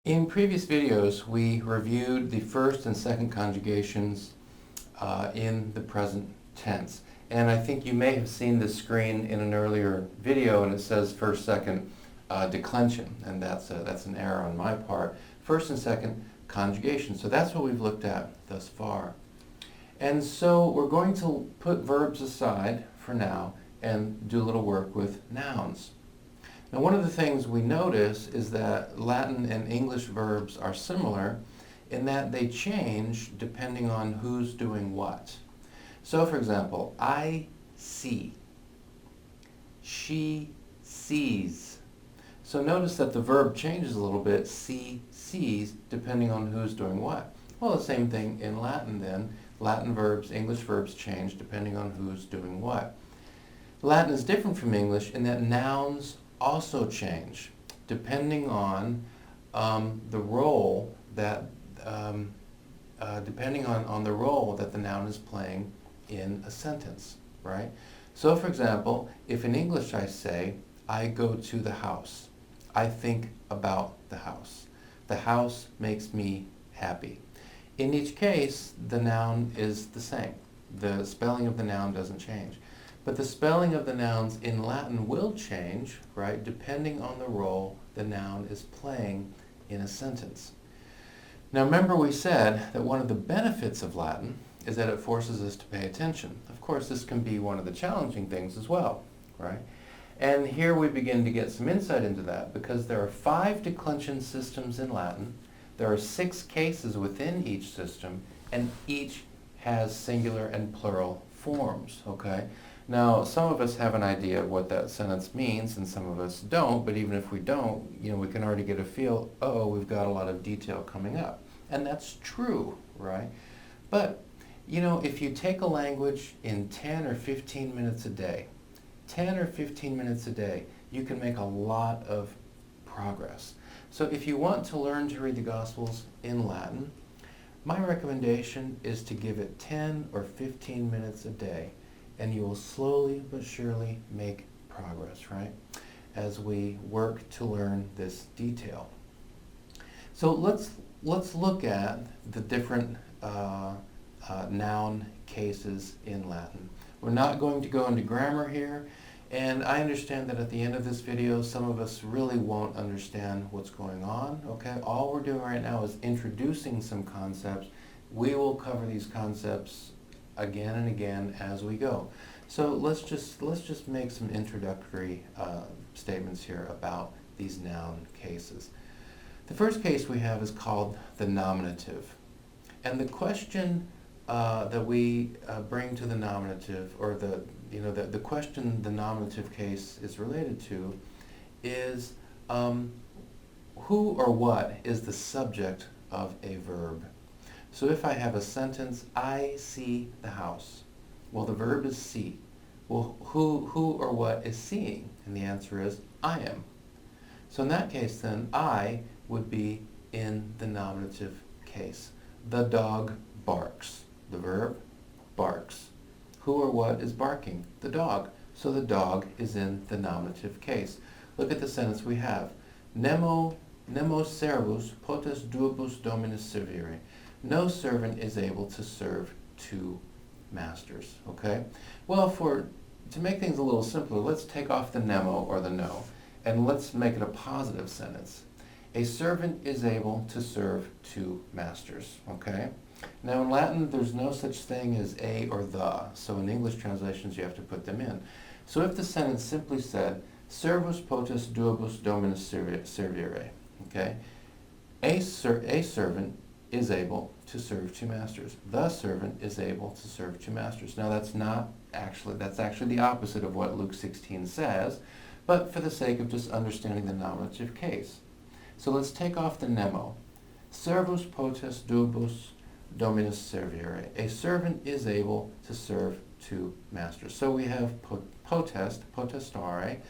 In previous videos, we reviewed the first and second conjugations in the present tense. And I think you may have seen this screen in an earlier video, and it says first, second declension, and that's an error on my part. First and second conjugation. So that's what we've looked at thus far. And so we're going to put verbs aside for now and do a little work with nouns. Now, one of the things we notice is that Latin and English verbs are similar in that they change depending on who's doing what. So, for example, I see. She sees. So notice that the verb changes a little bit, see, sees, depending on who's doing what. Well, the same thing in Latin then. Latin verbs, English verbs change depending on who's doing what. Latin is different from English in that nouns also change depending on the role that the role that the noun is playing in a sentence, right? So, for example, if in English I say, I go to the house, I think about the house. The house makes me happy. In each case, the noun is the same. The spelling of the noun doesn't change. But the spelling of the nouns in Latin will change, right, depending on the role the noun is playing in a sentence. Now remember we said that one of the benefits of Latin is that it forces us to pay attention. Of course, this can be one of the challenging things as well, right? And here we begin to get some insight into that because there are 5 declension systems in Latin. There are 6 cases within each system, and each has singular and plural forms, okay? Now, some of us have an idea of what that sentence means, and some of us don't, but even if we don't, we can already get a feel, we've got a lot of detail coming up. And that's true, right? But, if you take a language in 10 or 15 minutes a day, 10 or 15 minutes a day, you can make a lot of progress. So if you want to learn to read the Gospels in Latin, my recommendation is to give it 10 or 15 minutes a day, and you will slowly but surely make progress, right, as we work to learn this detail. So let's look at the different noun cases in Latin. We're not going to go into grammar here, and I understand that at the end of this video, some of us really won't understand what's going on, okay? All we're doing right now is introducing some concepts. We will cover these concepts again and again as we go. So let's just make some introductory statements here about these noun cases. The first case we have is called the nominative. And the question that we bring to the nominative, or the question the nominative case is related to, is who or what is the subject of a verb. So if I have a sentence, I see the house. Well, the verb is see. Well, who or what is seeing? And the answer is I am. So in that case then, I would be in the nominative case. The dog barks. The verb barks. Who or what is barking? The dog. So the dog is in the nominative case. Look at the sentence we have. Nemo servus potes duobus dominus servire. No servant is able to serve 2 masters, okay? Well, to make things a little simpler, let's take off the nemo or the no, and let's make it a positive sentence. A servant is able to serve 2 masters, okay? Now in Latin, there's no such thing as a or the, so in English translations you have to put them in. So if the sentence simply said, servus potes duobus dominus servire, okay? A servant is able to serve 2 masters. The servant is able to serve 2 masters. Now that's actually the opposite of what Luke 16 says, but for the sake of just understanding the nominative case. So let's take off the nemo. Servus potes duobus dominus servire. A servant is able to serve 2 masters. So we have potestare,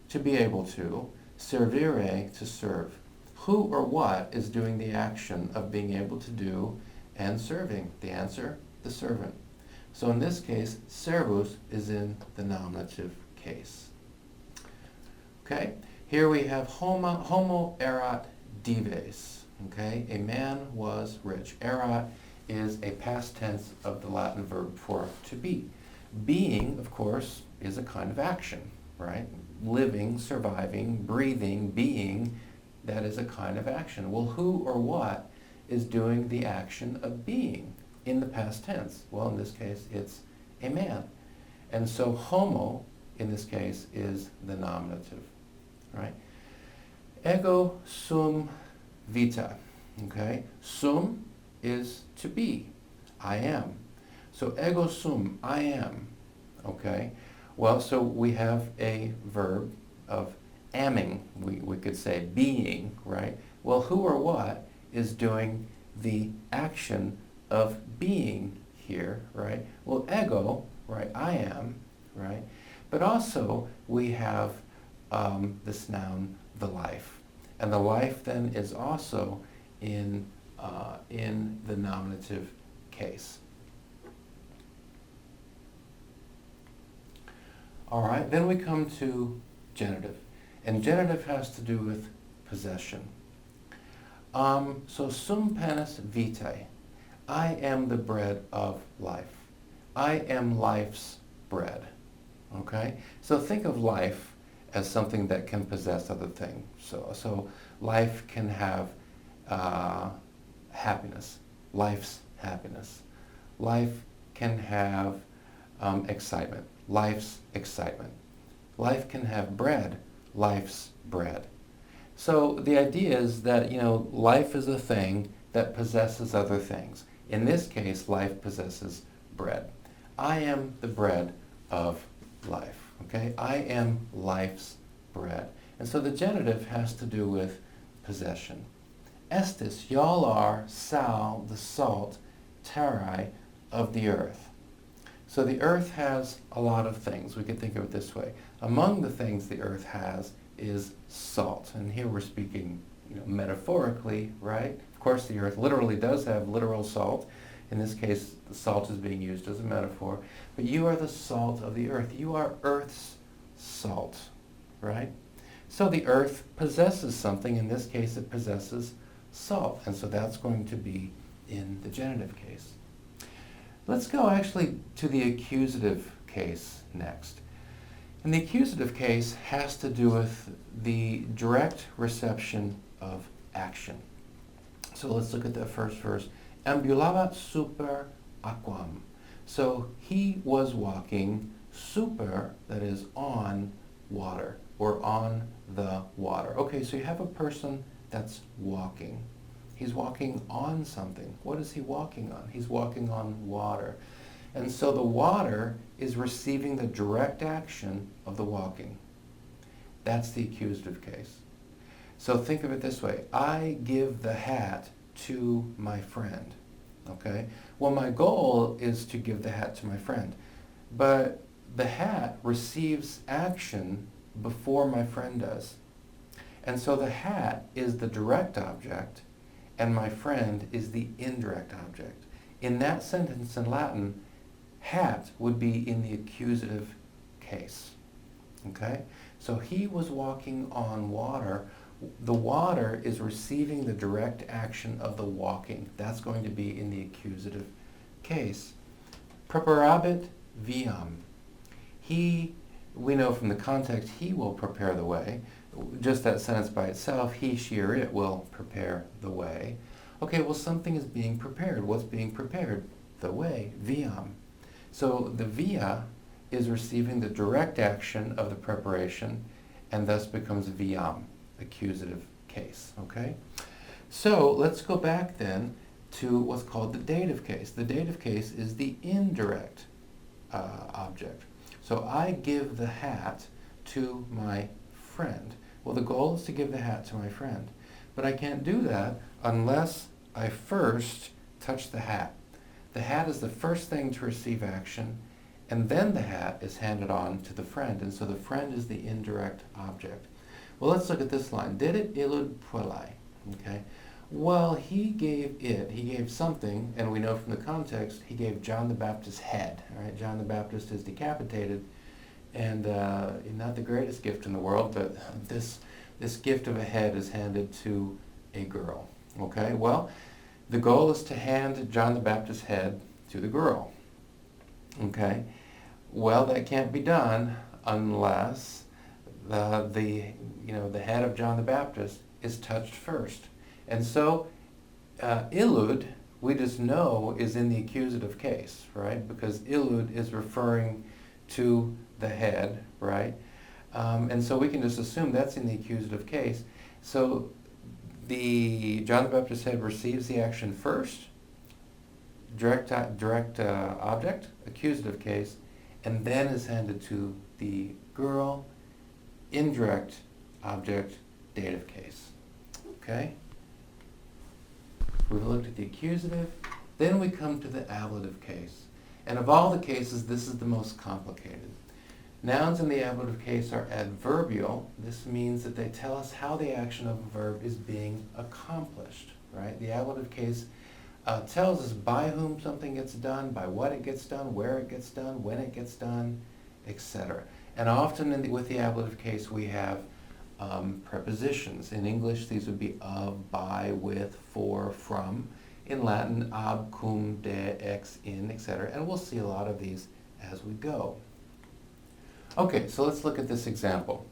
to be able to, servire, to serve. Who or what is doing the action of being able to do and serving? The answer, the servant. So in this case, servus is in the nominative case. Okay, here we have homo erat dives. Okay, a man was rich. Erat is a past tense of the Latin verb for to be. Being, of course, is a kind of action, right? Living, surviving, breathing, being, that is a kind of action. Well, who or what is doing the action of being in the past tense? Well, in this case, it's a man. And so homo, in this case, is the nominative, right? Ego sum vita, okay? Sum is to be, I am. So ego sum, I am, okay? Well, so we have a verb of amming, we could say being, right? Well, who or what is doing the action of being here, right? Well, ego, right, I am, right? But also we have this noun, the life. And the life then is also in the nominative case. All right, then we come to genitive. And genitive has to do with possession. So sum panis vitae. I am the bread of life. I am life's bread. Okay? So think of life as something that can possess other things. So life can have happiness. Life's happiness. Life can have excitement. Life's excitement. Life can have bread. Life's bread. So the idea is that, life is a thing that possesses other things. In this case, life possesses bread. I am the bread of life. Okay? I am life's bread. And so the genitive has to do with possession. Estis, y'all are sal, the salt, terrae of the earth. So the earth has a lot of things. We could think of it this way. Among the things the earth has is salt. And here we're speaking, metaphorically, right? Of course, the earth literally does have literal salt. In this case, the salt is being used as a metaphor. But you are the salt of the earth. You are earth's salt, right? So the earth possesses something. In this case, it possesses salt. And so that's going to be in the genitive case. Let's go actually to the accusative case next. And the accusative case has to do with the direct reception of action. So let's look at the first verse. Ambulabat super aquam. So he was walking super, that is on water, or on the water. Okay, so you have a person that's walking. He's walking on something. What is he walking on? He's walking on water. And so the water is receiving the direct action of the walking. That's the accusative case. So think of it this way. I give the hat to my friend. Okay? Well, my goal is to give the hat to my friend. But the hat receives action before my friend does. And so the hat is the direct object, and my friend is the indirect object. In that sentence in Latin, hat would be in the accusative case. Okay? So he was walking on water. The water is receiving the direct action of the walking. That's going to be in the accusative case. Preparabit viam. We know from the context, he will prepare the way. Just that sentence by itself, he, she, or it will prepare the way. Okay, well, something is being prepared. What's being prepared? The way, viam. So the via is receiving the direct action of the preparation and thus becomes viam, accusative case, okay? So let's go back then to what's called the dative case. The dative case is the indirect object. So I give the hat to my friend. Well, the goal is to give the hat to my friend. But I can't do that unless I first touch the hat. The hat is the first thing to receive action, and then the hat is handed on to the friend. And so the friend is the indirect object. Well, let's look at this line. Didit illud puellae. Okay? Well, he gave something, and we know from the context, he gave John the Baptist's head. Right? John the Baptist is decapitated, and not the greatest gift in the world, but this gift of a head is handed to a girl. Okay, well, the goal is to hand John the Baptist's head to the girl. Okay, well, that can't be done unless the head of John the Baptist is touched first. And so illud, we just know, is in the accusative case, right? Because illud is referring to the head, right? And so we can just assume that's in the accusative case. So the John the Baptist's head receives the action first, direct object, accusative case, and then is handed to the girl, indirect object, dative case. Okay? We've looked at the accusative, then we come to the ablative case. And of all the cases, this is the most complicated. Nouns in the ablative case are adverbial. This means that they tell us how the action of a verb is being accomplished, right? The ablative case tells us by whom something gets done, by what it gets done, where it gets done, when it gets done, etc. And often with the ablative case we have prepositions. In English these would be of, by, with, for, from. In Latin, ab, cum, de, ex, in, etc. And we'll see a lot of these as we go. Okay, so let's look at this example.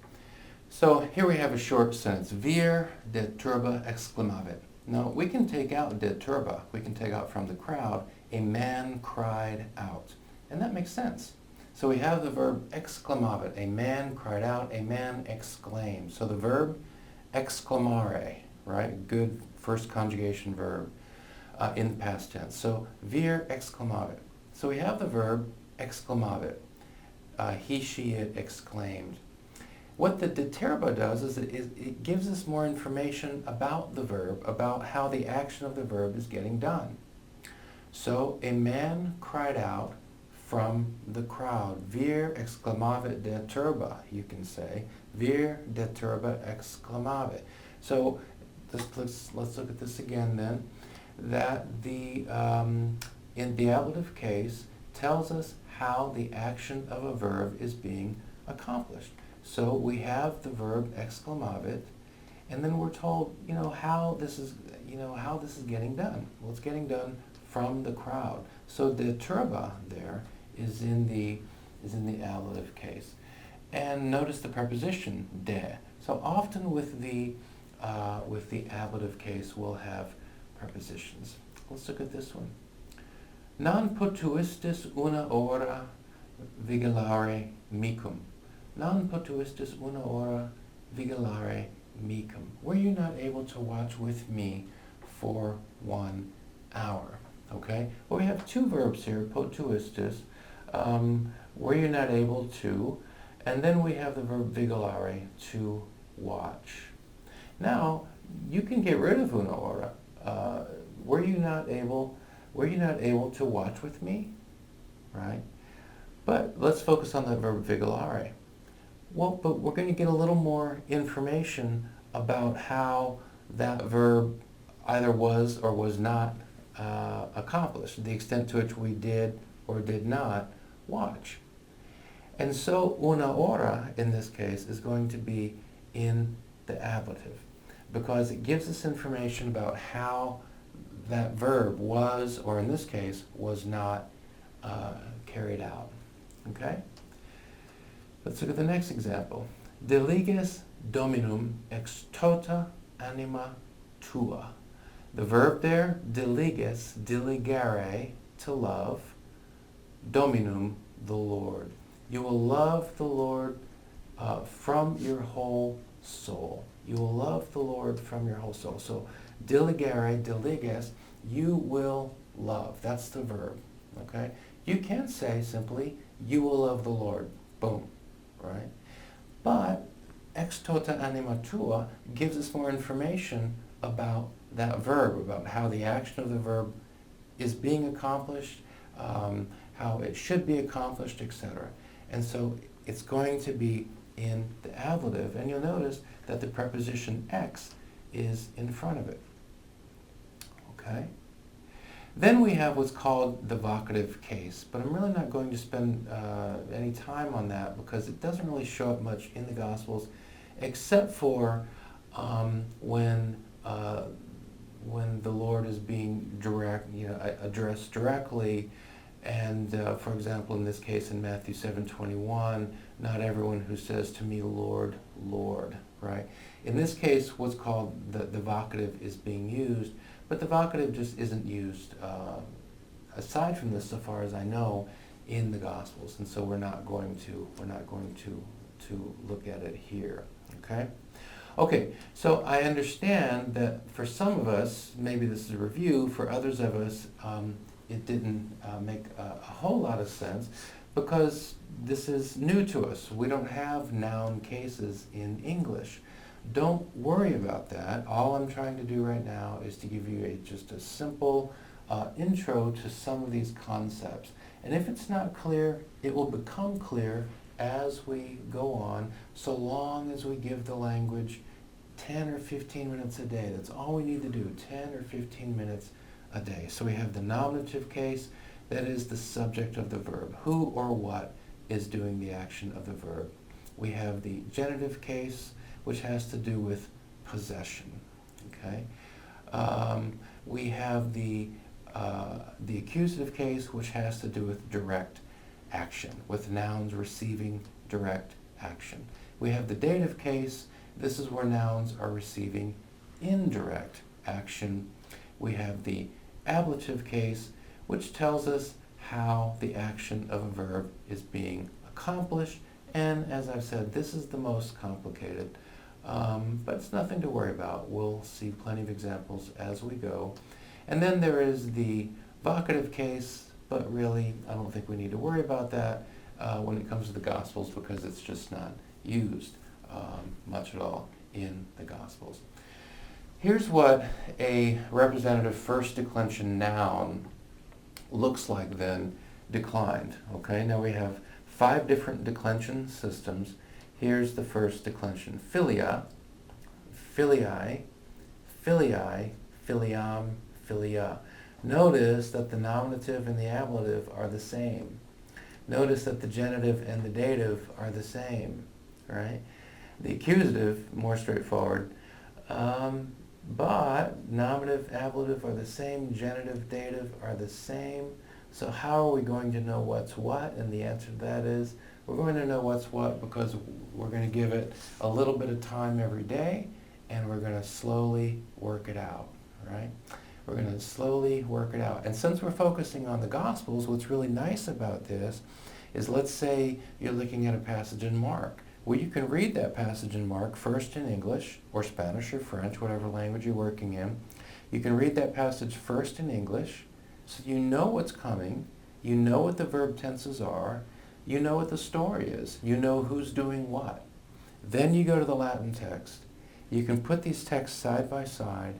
So here we have a short sentence. Vir de turba exclamavit. Now we can take out de turba, we can take out from the crowd, a man cried out. And that makes sense. So we have the verb exclamavit, a man cried out, a man exclaimed. So the verb exclamare, right? Good first conjugation verb in the past tense. So vir exclamavit. So we have the verb exclamavit. He, she, it exclaimed. What the deterba does is it gives us more information about the verb, about how the action of the verb is getting done. So a man cried out from the crowd. Vir exclamavit deterba, you can say. Vir deterba exclamavit. So let's look at this again then. That in the ablative case tells us how the action of a verb is being accomplished. So we have the verb exclamavit, and then we're told, how this is getting done. Well, it's getting done from the crowd. So the turba there is in the ablative case, and notice the preposition de. So often with the ablative case, we'll have prepositions. Let's look at this one. Non potuistis una ora vigilare mecum. Non potuistis una ora vigilare mecum. Were you not able to watch with me for 1 hour? Okay? Well, we have two verbs here, potuistis. Were you not able to? And then we have the verb vigilare, to watch. Now, you can get rid of una ora. Were you not able to watch with me? Right? But let's focus on the verb vigilare. Well, but we're going to get a little more information about how that verb either was or was not accomplished, the extent to which we did or did not watch. And so una ora, in this case, is going to be in the ablative, because it gives us information about how that verb was, or in this case, was not carried out. Okay? Let's look at the next example. Diliges dominum ex tota anima tua. The verb there, diliges, diligere, to love, dominum, the Lord. You will love the Lord from your whole soul. You will love the Lord from your whole soul. So diligere, diliges, you will love. That's the verb. Okay? You can say simply, you will love the Lord. Boom. Right? But ex tota anima tua gives us more information about that verb, about how the action of the verb is being accomplished, how it should be accomplished, etc. And so it's going to be in the ablative, and you'll notice that the preposition ex is in front of it. Okay? Then we have what's called the vocative case, but I'm really not going to spend any time on that because it doesn't really show up much in the Gospels, except for when when the Lord is being addressed directly. And for example, in this case, in Matthew 7:21, not everyone who says to me, Lord, Lord, right? In this case, what's called the vocative is being used, but the vocative just isn't used, aside from this, so far as I know, in the Gospels. And so we're not going to look at it here, okay? Okay, so I understand that for some of us, maybe this is a review, for others of us, it didn't make a whole lot of sense because this is new to us. We don't have noun cases in English. Don't worry about that. All I'm trying to do right now is to give you just a simple intro to some of these concepts. And if it's not clear, it will become clear as we go on, so long as we give the language 10 or 15 minutes a day. That's all we need to do, 10 or 15 minutes a day. So we have the nominative case, that is the subject of the verb. Who or what is doing the action of the verb? We have the genitive case, which has to do with possession, okay? We have the accusative case, which has to do with direct action, with nouns receiving direct action. We have the dative case. This is where nouns are receiving indirect action. We have the ablative case, which tells us how the action of a verb is being accomplished. And as I've said, this is the most complicated, but it's nothing to worry about. We'll see plenty of examples as we go. And then there is the vocative case, but really I don't think we need to worry about that when it comes to the Gospels because it's just not used much at all in the Gospels. Here's what a representative first declension noun looks like then declined. Okay, now we have 5 different declension systems. Here's the first declension: philia, filii, filii, filiam, philia. Notice that the nominative and the ablative are the same. Notice that the genitive and the dative are the same, right? The accusative, more straightforward, but nominative, ablative are the same, genitive, dative are the same. So how are we going to know what's what? And the answer to that is we're going to know what's what because we're going to give it a little bit of time every day and we're going to slowly work it out, right? We're going to slowly work it out. And since we're focusing on the Gospels, what's really nice about this is, let's say you're looking at a passage in Mark. Well, you can read that passage in Mark first in English or Spanish or French, whatever language you're working in. You can read that passage first in English, so you know what's coming, you know what the verb tenses are, you know what the story is, you know who's doing what. Then you go to the Latin text. You can put these texts side by side,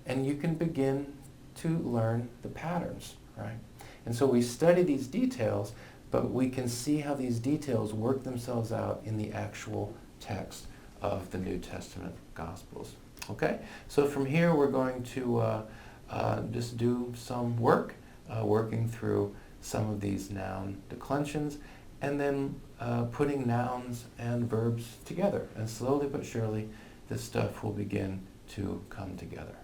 and you can begin to learn the patterns, right? And so we study these details, but we can see how these details work themselves out in the actual text of the New Testament Gospels. Okay? So from here we're going to just do some work, working through some of these noun declensions, and then putting nouns and verbs together. And slowly but surely this stuff will begin to come together.